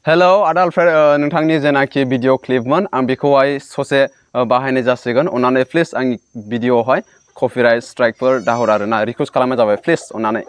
hello आदालफोर नोंथांनि जेनाखि video क्लिपमोन आं बेखौहाय ससे बाहायनाय जासिगोन अन्नानै प्लिज आंनि भिडिअआवहाय कपिराइट स्ट्राइकफोर दाहर आरोना रिकुवेस्ट खालामनाय जाबाय प्लिज अन्नानै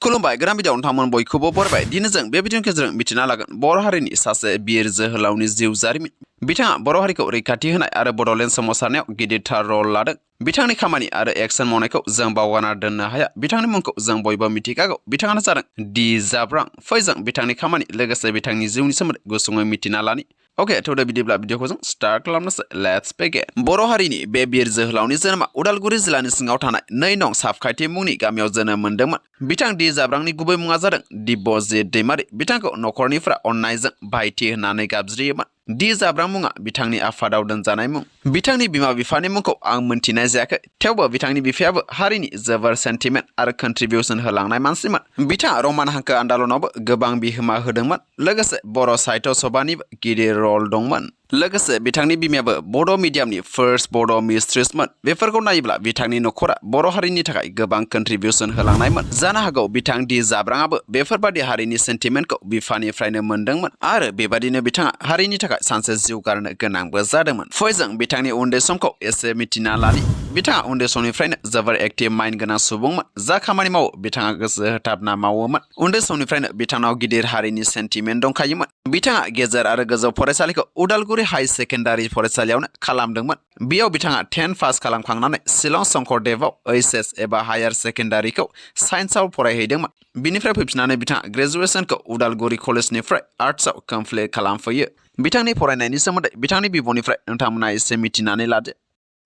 खुलुमबाय गोदान भिडिअ नोंथांमोन बयखौबो बरायबाय दिनै जों बे भिडिअनि गेजेरजों मिथिना लागोन बर' हारिनि सासे बिर जोहोलावनि जिउ जारिमिन बिथाङा बर' हारिखौ रैखाथि होनाय आरो बड'लेण्ड सोमावसारनायाव गिदिरथार रल लादों बिथांनि खामानि आरो एक्सन मावनायखौ जों बावगारना दोननो हाया बिथांनि मुंखौ जों बयबो मिथिखागौ बिथाङानो जादों डी जाब्रां फै जों बिथांनि खामानि लोगोसे बिथांनि जिउनि सोमोन्दै गुसुङै मिथिना लानि ओके थौदो बिदिब्ला भिडिअखौ जों स्टार्ट खालामनोसै लेट्स बिगिन बर' हारिनि बे बिर जोहोलावनि जोनोमा उदालगुरि जिल्लानि सिङाव थानाय 2 नं साफखाथि मुंनि गामियाव जोनोम मोन्दोंमोन बिथां डी जाब्रांनि गुबै मुङा जादों दिबजित दैमारि बिथांखौ नखरनिफ्रा अननायजों भाइटि होननानै गाबज्रियोमोन डी जाब्रां मुङा बिथांनि आफादाव दोनजानाय मुं बिथांनि बिमा बिफानि मुंखौ आं मोनथिनाय जायाखै थेवबो बिथांनि बिफायाबो हारिनि जोबोर सेन्टिमेन्ट आरो कन्ट्रिबिउसन होलांनाय मानसिमोन बिथाङा रमान हांखो आन्दलनावबो गोबां बिहोमा होदोंमोन लोगोसे बर' साहित्य सभानिबो गिदिर रल दंमोन लोगोसे बिथांनि बिमायाबो बड' मिडियामनि फार्स्ट बड' मिस्ट्रेसमोन बेफोरखौ नायोब्ला बिथांनि नखरा बर' हारिनि थाखाय गोबां कन्ट्रिबिउसन होलांनायमोन जानो हागौ बिथां डी जाब्राङाबो बेफोरबादि हारिनि सेन्टिमेन्टखौ बिफानिफ्रायनो मोनदोंमोन आरो बेबादिनो बिथाङा हारिनि थाखाय सानसे जिउ गारनो गोनांबो जादोंमोन फै जों बिथांनि उन्दै समखौ एसे मिथिना लानि बिथाङा उन्दै समनिफ्रायनो जोबोर एक्टिभ माइन्ड गोनां सुबुंमोन जा खामानि मावो बिथाङा गोसो होथाबना मावोमोन उन्दै समनिफ्रायनो बिथांनाव गिदिर हारिनि सेन्टिमेन्ट दंखायोमोन बिथाङा गेजेर आरो गोजौ फरायसालिखौ उदालगुरि हाई सेकेन्डारि फरायसालियावनो खालामदोंमोन बेयाव बिथाङा 10 पास खालामखांनानै शिलं शंकरदेवआव एचएस एबा हायार सेकेन्डारिखौ साइन्सआव फरायहैदोंमोन बिनिफ्राय फैफिननानै बिथाङा ग्रेजुवेसनखौ उदालगुरि कलेजनिफ्राय आर्ट्सआव कमप्लिट खालामफैयो बिथांनि फरायनायनि सोमोन्दै बिथांनि बिब'निफ्राय नोंथांमोना एसे मिथिनानै लादो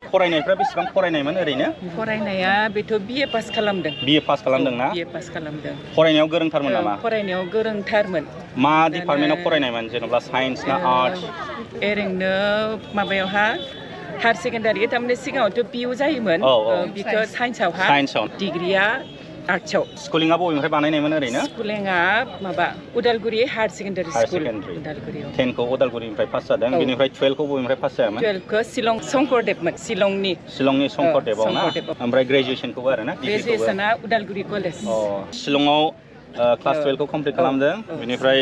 फरायनायफ्रा बेसेबां फरायनायमोन ओरैनो फरायनाया बेथ' बिए पास खालामदों बिए पास खालामदों ना बिए पास खालामदों फरायनायाव गोरोंथारमोन नामा फरायनायाव गोरोंथारमोन मा डिपार्टमेन्टआव फरायनायमोन जेनेबा साइन्स ना आर्ट्स ओरैनो माबायावहा हायार सेकेन्डारि थारमाने सिगाङावथ' पिइउ जायोमोन बिखौ साइन्सआव डिग्रिया आर्ट्सआव स्कुलिंआ बबेनिफ्राय बानायनायमोन ओरैनो स्कुलिंआ माबा उदालगुरि हायार सेकेन्डारि स्कुल उदालगुरियाव 10खौ उदालगुरिनिफ्राय पास जादों बेनिफ्राय 12खौ बबेनिफ्राय पास जायामोन 12खौ शिलं शंकरदेवमोन शिलंनि शंकरदेवआव ना ओमफ्राय ग्रेजुवेसनखौबो आरो ना ग्रेजुवेसना उदालगुरि कलेज शिलंआव क्लास 12खौ कमप्लिट खालामदों बेनिफ्राय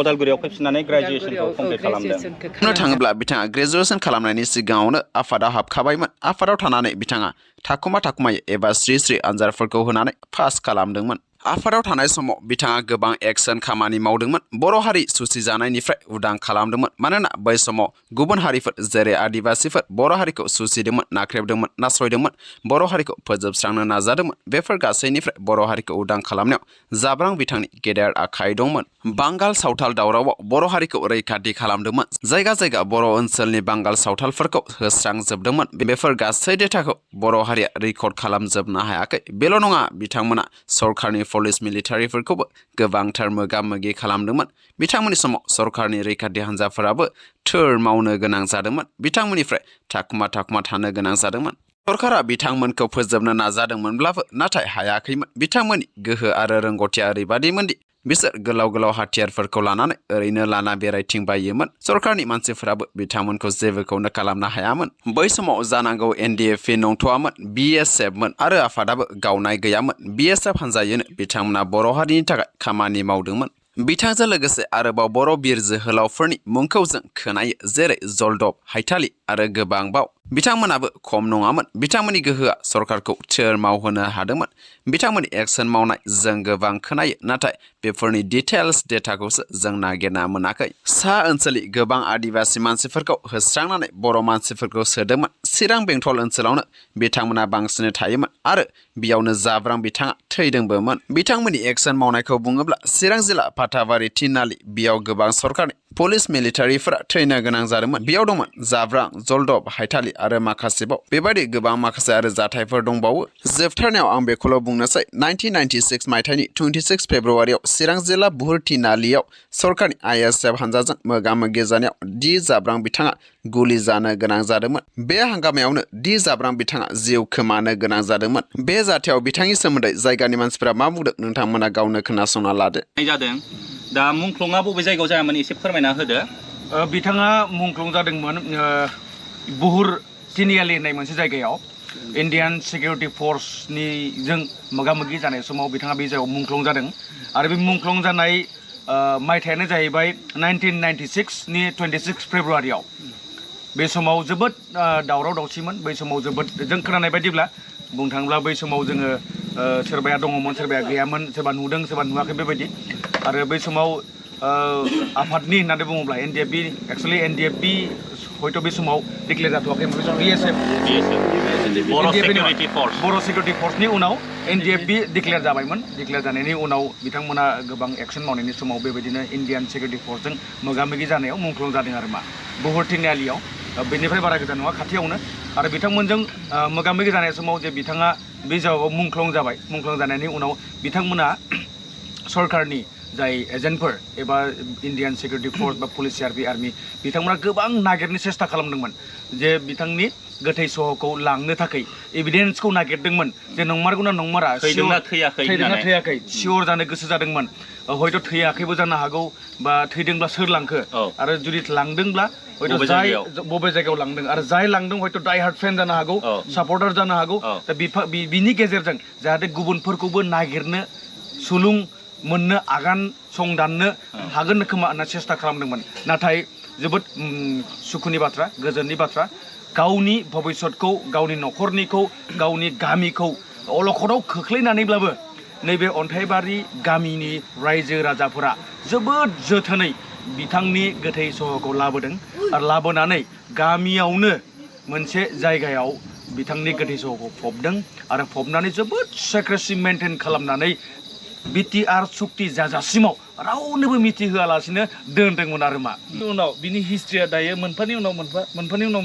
उदालगुरियाव फैफिननानै ग्रेजुवेसनखौ कमप्लिट खालामदों बुंनो थाङोब्ला बिथाङा ग्रेजुवेसन खालामनायनि सिगाङावनो आफादाव हाबखाबायमोन आफादाव थानानै बिथाङा थाखुमायै एबा स्रि आनजादफोरखौ होनानै पास खालामदोंमन आफादाव थानाय समाव बिथाङा गोबां एक्सन खामानि मावदोंमोन बर' हारि सुसिजानायनिफ्राय उदां खालामदोंमोन मानोना बै समाव गुबुन हारिफोर जेरै आदिबासिफोर बर' हारिखौ सुसिदोंमोन नाख्रेबदोंमोन नासयदोंमोन बर' हारिखौ फोजोबस्रांनो नाजादोंमन बेफोर गासैनिफ्राय बर' हारिखौ उदां खालामनायाव जाब्रां बिथांनि गेदेर आखाइ दंमोन बांगाल सावथाल दावरावाव बर' हारिखौ रैखाथि खालामदोंमोन जायगा जायगा बर' ओनसोलनि बांगाल सावथालफोरखौ होस्रांजोबदोंमोन बेफोर गासै डेटाखौ बर' हारिया रेकर्ड खालामजोबनो हायाखै बेल' नङा बिथांमोना सरकारनि पुलिस मिलिटारिफोरखौबो गोबांथार मोगा मोगि खालामदोंमोन बिथांमोननि समाव सरकारनि रैखाथि हान्जाफोराबो थोर मावनो गोनां जादोंमोन बिथांमोननिफ्राय थाखुमा थानो गोनां जादोंमोन सरकारा बिथांमोनखौ फोजोबनो नाजादोंमोनब्लाबो नाथाय हायाखैमोन बिथांमोननि गोहो आरो रोंग'थिया ओरैबादिमोनदि बिसोर गोलाव हाथियारफोरखौ लानानै ओरैनो लाना बेरायथिंबायोमोन सरकारनि मानसिफोराबो बिथांमोनखौ जेबोखौनो खालामनो हायामोन बै समाव जानांगौ ndfb नंथ'आमोन BSFमोन आरो आफादाबो गावनाय गैयामोन BSF हान्जायैनो बिथांमोना बर' हारिनि थाखाय खामानि मावदोंमोन बिथांजों लोगोसे आरोबाव बर' बिर जोहोलावफोरनि मुंखौ जों खोनायो जेरै जलदब हायथालि आरो गोबांबाव बिथांमोनाबो खम नङामोन बिथांमोननि गोहोआ सरकारखौ थोर मावहोनो हादोंमोन बिथांमोननि एक्सन मावनाय जों गोबां खोनायो नाथाय बेफोरनि डिटेल्स डेटाखौसो जों नागिरना मोनाखै सा ओनसोलनि गोबां आदिबासि मानसिफोरखौ होस्रांनानै बर' मानसिफोरखौ सोदोंमोन चिरां बेंटल ओनसोलावनो बिथांमोना बांसिनै थायोमोन आरो बेयावनो जाब्रां बिथाङा थैदोंबोमोन बिथांमोननि एक्सन मावनायखौ बुङोब्ला चिरां जिल्ला फाथाबारि थिनालि बेयाव गोबां सरकारनि पुलिस मिलिटारिफोरा थैनो गोनां जादोंमोन बेयाव दंमोन जाब्रां जलदब हायथालि आरो माखासेबाव बेबायदि गोबां माखासे आरो जाथायफोर दंबावो जोबथारनायाव आं बेखौल' बुंनोसै 1996 मायथाइनि 26 फेब्रुवारियाव चिरां जिल्ला बhur थिनालियाव सरकारनि ISF हान्जाजों मोगा मोगि जानायाव डी जाब्रां बिथाङा गुलि जानो गोनां जादोंमोन बे हांगामायावनो डी जाब्रां बिथाङा जिउ खोमानो गोनां जादोंमोन बे जाथायाव बिथांनि सोमोन्दै जायगानि मानसिफोरा मा बुंदों नोंथांमोना गावनो खोनासंना लादो दा मुंख्लंआ बबे जायगायाव जायामोन एसे फोरमायना होदो बिथाङा मुंख्लं जादोंमोन बhur थिनालि होननाय मोनसे जायगायाव इन्डियान सिकिउरिटि फर्सनि जों मोगा मोगि जानाय समाव बिथाङा बे जायगायाव मुंख्लं जादों आरो बे मुंख्लं जानाय मायथाइयानो जाहैबाय 1996 नि 26 फेब्रुवारियाव बे समाव जोबोद दावराव दावसिमोन बै समाव जोबोद जों खोनानाय बायदिब्ला बुंनो थाङोब्ला बै समाव जोङो सोरबाया दङमोन सोरबाया गैयामोन सोरबा नुदों सोरबा नुवाखै बेबायदि आरो बै समाव आफादनि होननानै बुङोब्ला एनडिएफबि एक्सुवेलि एनडिएफबि हयथ' बे समाव डिक्लेयार जाथ'वाखै बिएसएफ बर' सिकिउरिटि फर्सनि उनाव एनडिएफबि डिक्लेयार जाबायमोन डिक्लेयार जानायनि उनाव बिथांमोना गोबां एक्सन मावनायनि समाव बेबायदिनो इन्डियान सिकिउरिटि फर्सजों मोगा मोगि जानायाव मुंख्लं जादों आरो मा बुहुर तिनिआलियाव बेनिफ्राय बारा गोजान नङा खाथियावनो आरो बिथांमोनजों मोगा मोगि जानाय समाव जे बिथाङा बे जायगायाव मुंख्लं जाबाय मुंख्लं जानायनि उनाव बिथांमोना सरकारनि जाय एजेन्टफोर एबा इन्डियान सिकिउरिटि फर्स बा पुलिस सिआरपि आर्मि बिथांमोना गोबां नागिरनो सेस्था खालामदोंमोन जे बिथांनि गोथै सहखौ लांनो थाखाय एभिडेन्सखौ नागिरदोंमोन जे नंमारगौना नंमारा थैदोंना थैयाखै सियर जानो गोसो जादोंमोन हयथ' थैयाखैबो जानो हागौ बा थैदोंब्ला सोर लांखो आरो जुदि लांदोंब्ला हयथ' जाय बबे जायगायाव लांदों आरो जाय लांदों हयथ' डाइ हार्ड फेन जानो हागौ सापर्टार जानो हागौ दा बिनि गेजेरजों जाहाथे गुबुनफोरखौबो नागिरनो सुलुं मोननो आगान संदाननो हागोन खोमा होनना सेस्था खालामदोंमोन नाथाय जोबोद सुखुनि बाथ्रा गोजोननि बाथ्रा गावनि भबिष्यतखौ गावनि न'खरनिखौ गावनि गामिखौ अलखदाव खोख्लैनानैब्लाबो नैबे अन्थाइबारि गामिनि रायजो राजाफोरा जोबोद जोथोनै बिथांनि गोथै सहखौ लाबोदों आरो लाबोनानै गामियावनो मोनसे जायगायाव बिथांनि गोथै सहखौ फबदों आरो फबनानै जोबोद सेक्रेसि मेनटेन खालामनानै बिटिआर सुक्ति जाजासिमाव रावनोबो मिथिहोआलासिनो दोनदोंमोन आरो मा उनाव बिनि हिस्ट्रिया दायो मोनफानि उनाव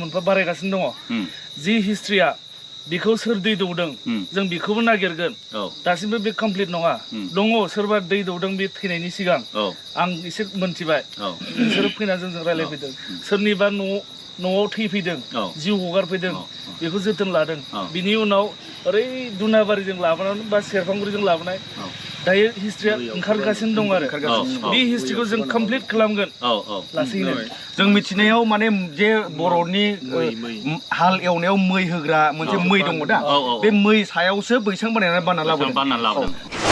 मोनफा बारायगासिनो दङ जि हिस्ट्रिया बेखौ सोर दै दौदों जों बेखौबो नागिरगोन दासिमबो बे कमप्लिट नङा दङ सोरबा दै दौदों बे थैनायनि सिगां आं एसे मोनथिबाय बिसोरो फैनानै जोंजों रायलायफैदों सोरनिबा न'आव थैफैदों जिउ हगारफैदों बेखौ जोथोन लादों बिनि उनाव ओरै दुनाबारिजों लाबोनानै बा सेरफांगुरिजों लाबोनाय दायो हिस्ट्रिया ओंखारगासिनो दं आरो बे हिस्ट्रिखौ जों कमप्लिट खालामगोन लासैनो जों मिथिनायाव माने जे बर'नि हाल एवनायाव मै होग्रा मोनसे मै दङ दा बे मै सायावसो बैसां बानायनानै बानना लाबोदों